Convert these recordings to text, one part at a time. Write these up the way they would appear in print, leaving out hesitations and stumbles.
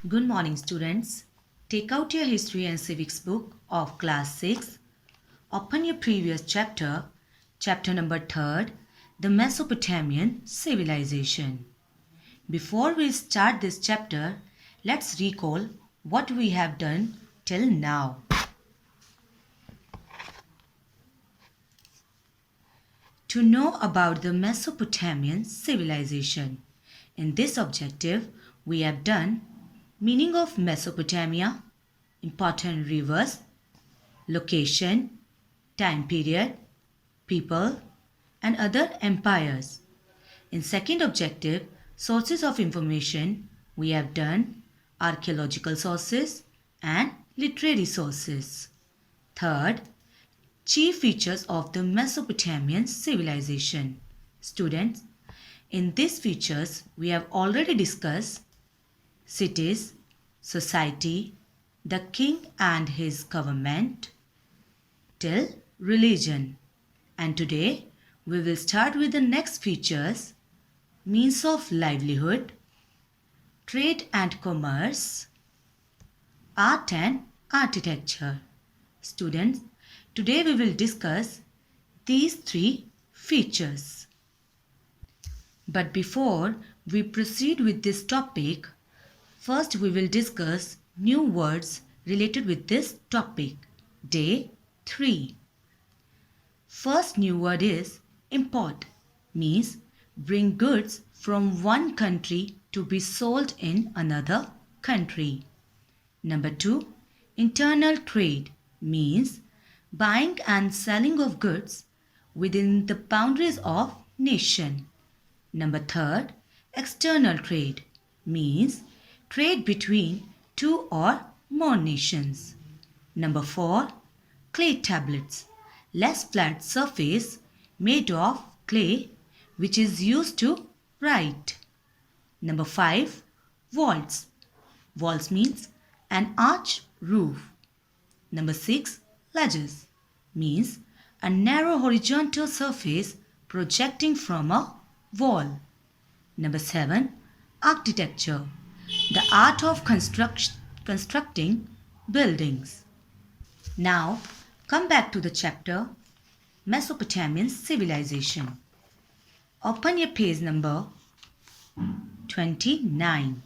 Good morning, students. Take out your history and civics book of class 6. Open your previous chapter, chapter number 3, the Mesopotamian civilization. Before we start this chapter, let's recall what we have done till now. To know about the Mesopotamian civilization. In this objective, we have done meaning of Mesopotamia, important rivers, location, time period, people, and other empires. In second objective, sources of information, we have done archaeological sources and literary sources. Third, chief features of the Mesopotamian civilization. Students, in these features, we have already discussed cities, society, the king and his government, till religion. And today we will start with the next features, means of livelihood, trade and commerce, art and architecture. Students, today we will discuss these three features. But before we proceed with this topic, first we will discuss new words related with this topic. Day 3. First new word is import, means bring goods from one country to be sold in another country. Number 2. Internal trade, means buying and selling of goods within the boundaries of nation. Number 3. External trade, means trade between two or more nations. Number 4. Clay tablets, less flat surface made of clay which is used to write. Number 5. Vaults. Vaults means an arch roof. Number 6. Ledges means a narrow horizontal surface projecting from a wall. Number 7. Architecture, the art of constructing buildings. Now, come back to the chapter Mesopotamian civilization. Open your page number 29.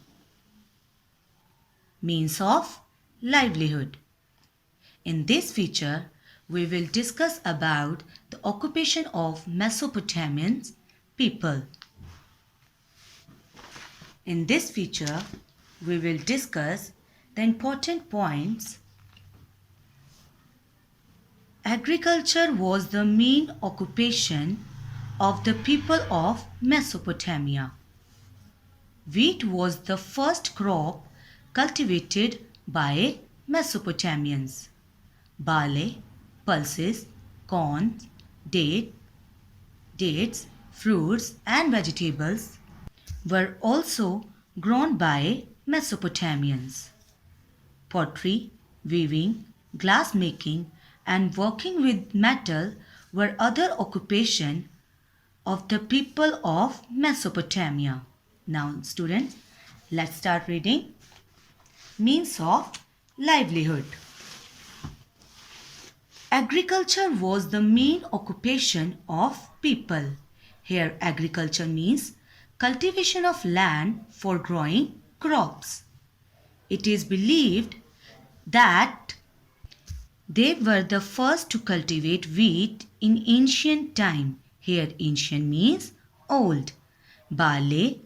Means of livelihood. In this feature, we will discuss about the occupation of Mesopotamian people. In this feature, we will discuss the important points. Agriculture was the main occupation of the people of Mesopotamia. Wheat was the first crop cultivated by Mesopotamians. Barley, pulses, corn, dates, fruits and vegetables were also grown by Mesopotamians. Pottery, weaving, glass making and working with metal were other occupation of the people of Mesopotamia. Now students, let's start reading. Means of livelihood. Agriculture was the main occupation of people. Here agriculture means cultivation of land for growing crops. It is believed that they were the first to cultivate wheat in ancient time. Here ancient means old. Barley,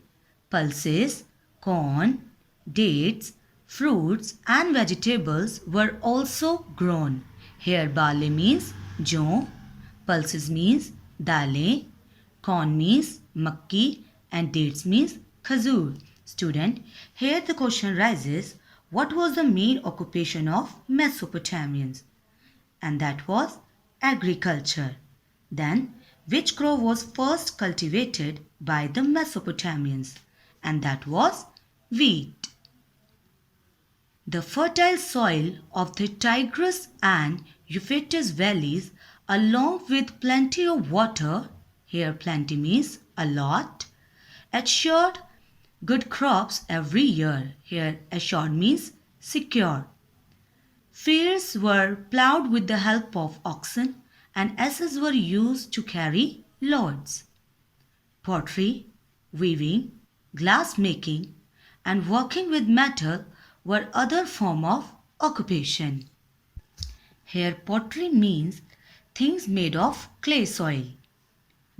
pulses, corn, dates, fruits and vegetables were also grown. Here barley means jau, pulses means dale, corn means makki and dates means khazur. Student, here the question rises, what was the main occupation of Mesopotamians? And that was agriculture. Then, which crop was first cultivated by the Mesopotamians? And that was wheat. The fertile soil of the Tigris and Euphrates valleys, along with plenty of water, here plenty means a lot, assured good crops every year. Here assured means secure. Fields were plowed with the help of oxen and asses were used to carry loads. Pottery, weaving, glass making and working with metal were other form of occupation. Here pottery means things made of clay soil.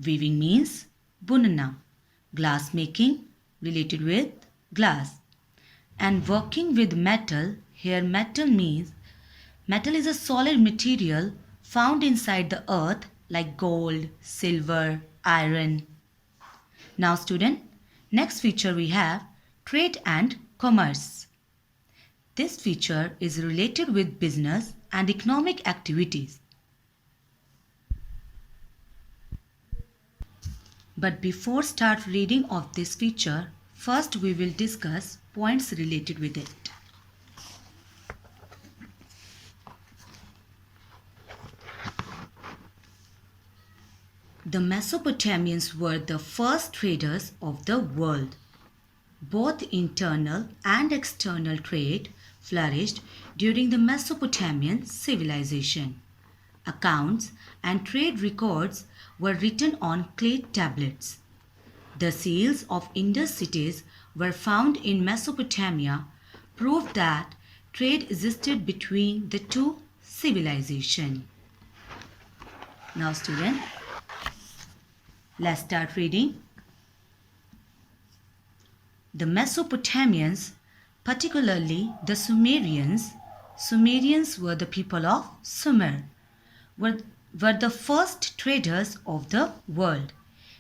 Weaving means bunna. Glass making related with glass. And working with metal, here metal is a solid material found inside the earth like gold, silver, iron. Now student, next feature we have trade and commerce. This feature is related with business and economic activities. But before start reading of this feature, first we will discuss points related with it. The Mesopotamians were the first traders of the world. Both internal and external trade flourished during the Mesopotamian civilization. Accounts and trade records were written on clay tablets. The seals of Indus cities were found in Mesopotamia, proved that trade existed between the two civilizations. Now student, let's start reading. The Mesopotamians, particularly the Sumerians were the people of Sumer, were the first traders of the world.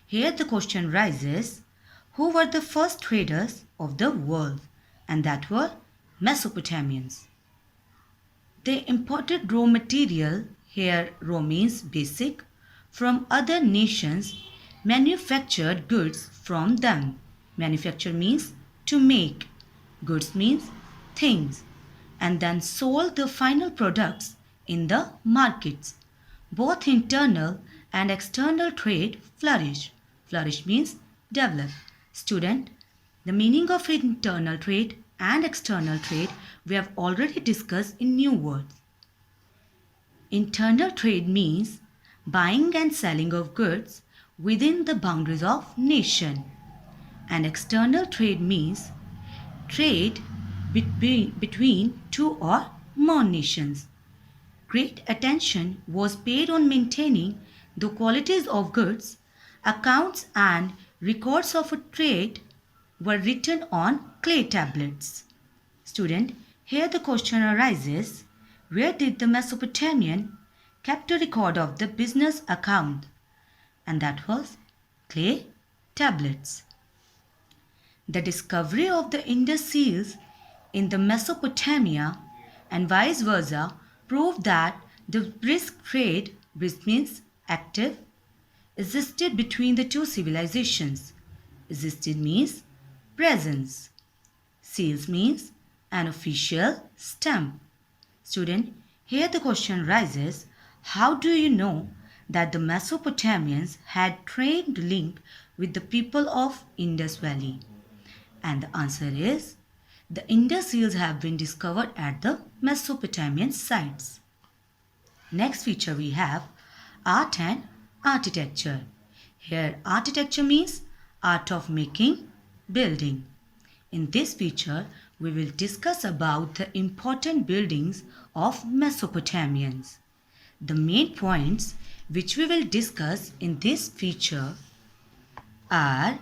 Here the question rises, who were the first traders of the world? And that were Mesopotamians. They imported raw material, here raw means basic, from other nations, manufactured goods from them. Manufacture means to make, goods means things, and then sold the final products in the markets. Both internal and external trade flourish. Flourish means develop. Student, the meaning of internal trade and external trade we have already discussed in new words. Internal trade means buying and selling of goods within the boundaries of nation. And external trade means trade between two or more nations. Great attention was paid on maintaining the qualities of goods. Accounts and records of a trade were written on clay tablets. Student, here the question arises, where did the Mesopotamian kept a record of the business account? And that was clay tablets. The discovery of the Indus seals in the Mesopotamia and vice versa proved that the brisk trade, brisk means active, existed between the two civilizations. Existed means presence. Seals means an official stamp. Student, here the question rises, how do you know that the Mesopotamians had trade link with the people of Indus Valley? And the answer is, the Indus seals have been discovered at the Mesopotamian sites. Next feature we have art and architecture. Here architecture means art of making, building. In this feature we will discuss about the important buildings of Mesopotamians. The main points which we will discuss in this feature are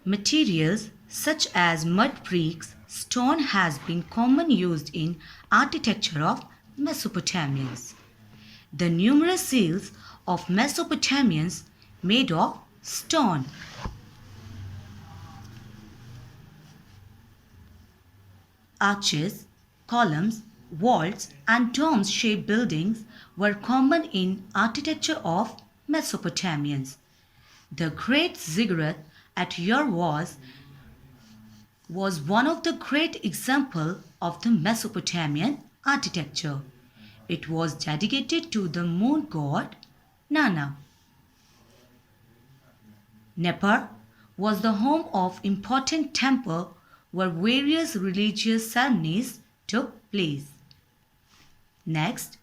materials such as mud bricks. Stone has been common used in architecture of Mesopotamians. The numerous seals of Mesopotamians made of stone. Arches, columns, vaults and dome-shaped buildings were common in architecture of Mesopotamians. The great ziggurat at Ur was one of the great examples of the Mesopotamian architecture. It was dedicated to the moon god Nana. Nippur was the home of important temple where various religious ceremonies took place. Next,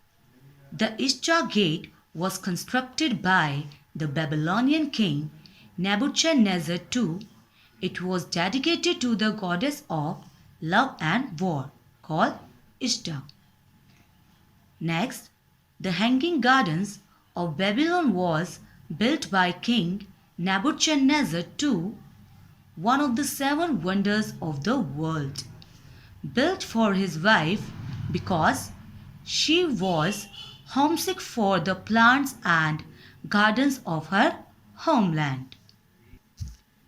the Ishtar Gate was constructed by the Babylonian king Nebuchadnezzar II. It was dedicated to the goddess of love and war called Ishtar. Next, the Hanging Gardens of Babylon was built by King Nebuchadnezzar II, one of the seven wonders of the world, built for his wife because she was homesick for the plants and gardens of her homeland.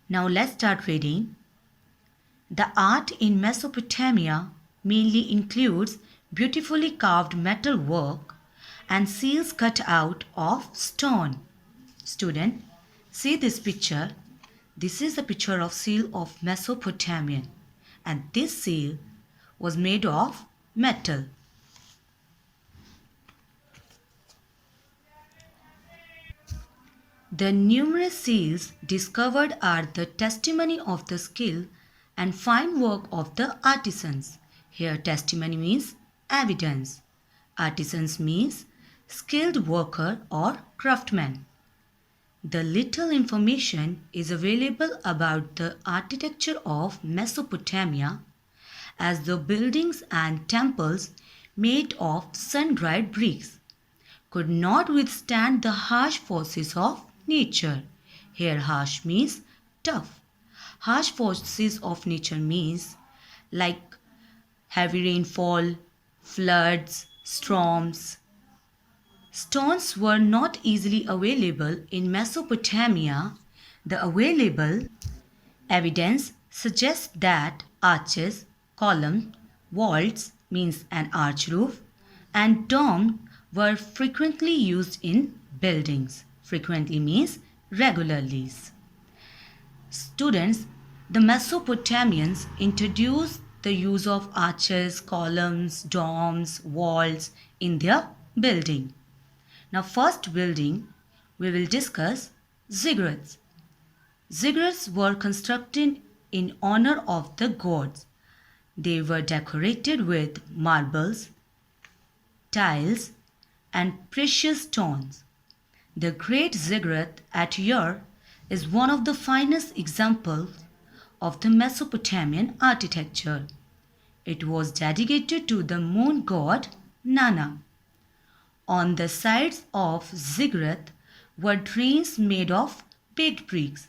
Now let's start reading. The art in Mesopotamia mainly includes beautifully carved metal work and seals cut out of stone. Student, see this picture. This is the picture of seal of Mesopotamian, and this seal was made of metal. The numerous seals discovered are the testimony of the skill and fine work of the artisans. Here testimony means evidence. Artisans means skilled worker or craftsman. The little information is available about the architecture of Mesopotamia as the buildings and temples made of sun-dried bricks could not withstand the harsh forces of nature. Here harsh means tough. Harsh forces of nature means like heavy rainfall, floods, storms. Stones were not easily available in Mesopotamia. The available evidence suggests that arches, columns, vaults means an arch roof, and dome were frequently used in buildings. Frequently means regularly. Students, the Mesopotamians introduced the use of arches, columns, domes, walls in their building. Now first building we will discuss ziggurats. Ziggurats were constructed in honor of the gods. They were decorated with marbles, tiles, and precious stones. The Great Ziggurat at Ur is one of the finest examples of the Mesopotamian architecture. It was dedicated to the moon god Nana. On the sides of ziggurat were drains made of baked bricks,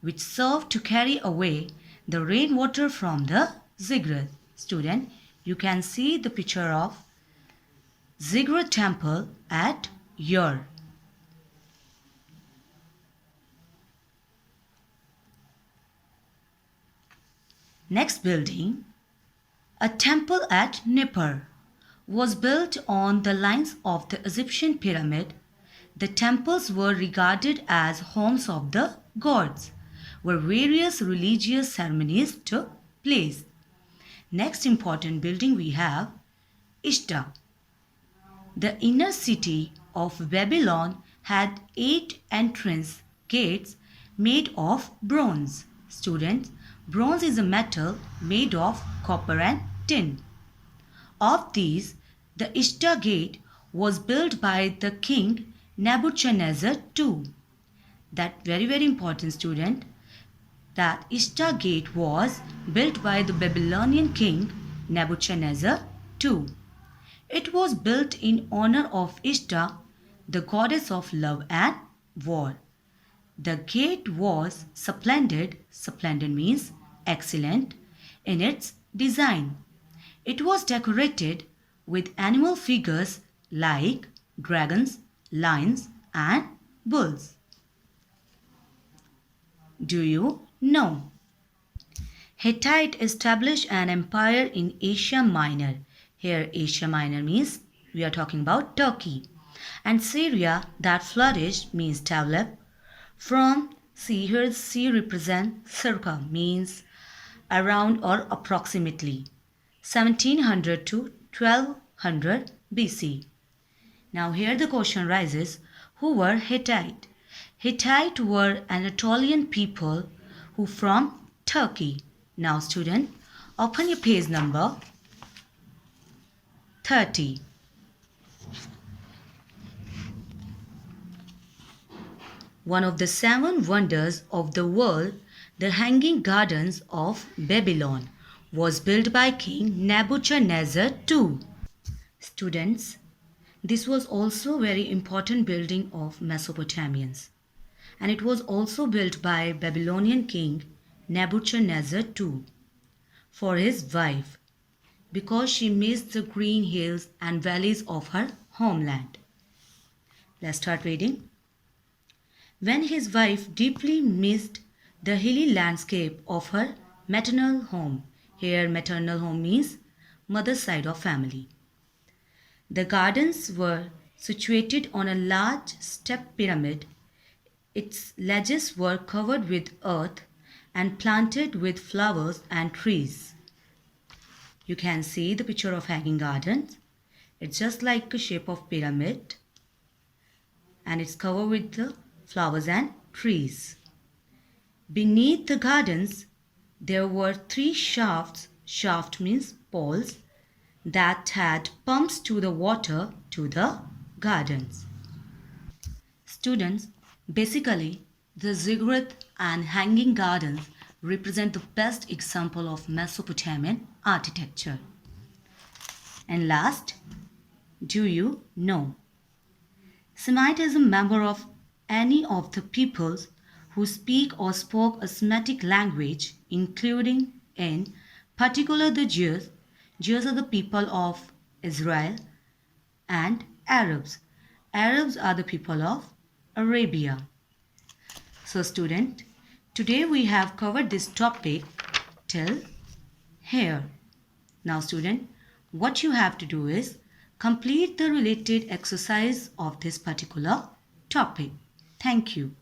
which served to carry away the rainwater from the ziggurat. Student, you can see the picture of ziggurat temple at Ur. Next building, a temple at Nippur, was built on the lines of the Egyptian pyramid. The temples were regarded as homes of the gods, where various religious ceremonies took place. Next important building we have Ishtar. The inner city of Babylon had 8 entrance gates made of bronze. Students, bronze is a metal made of copper and tin. Of these, the Ishtar Gate was built by the king Nebuchadnezzar II. That very important student, that Ishtar Gate was built by the Babylonian king Nebuchadnezzar II. It was built in honor of Ishtar, the goddess of love and war. The gate was splendid means excellent, in its design. It was decorated with animal figures like dragons, lions, and bulls. Do you know? Hittite established an empire in Asia Minor. Here Asia Minor means we are talking about Turkey. And Syria that flourished means develop. From C, here C represents circa means around or approximately 1700 to 1200 BC. Now here the question rises, who were Hittite? Hittite were Anatolian people who from Turkey. Now student, open your page number 30. One of the 7 wonders of the world, the Hanging Gardens of Babylon, was built by King Nebuchadnezzar II. Students, this was also a very important building of Mesopotamians, and it was also built by Babylonian king Nebuchadnezzar II for his wife because she missed the green hills and valleys of her homeland. Let's start reading. When his wife deeply missed the hilly landscape of her maternal home, here maternal home means mother's side of family. The gardens were situated on a large step pyramid. Its ledges were covered with earth and planted with flowers and trees. You can see the picture of hanging gardens. It's just like a shape of pyramid and it's covered with the flowers and trees. Beneath the gardens, there were 3 shafts. Shaft means poles that had pumps to the water to the gardens. Students, basically, the ziggurat and hanging gardens represent the best example of Mesopotamian architecture. And last, do you know? Semite is a member of any of the peoples who speak or spoke a Semitic language, including in particular the Jews. Jews are the people of Israel, and Arabs. Arabs are the people of Arabia. So student, today we have covered this topic till here. Now student, what you have to do is complete the related exercise of this particular topic. Thank you.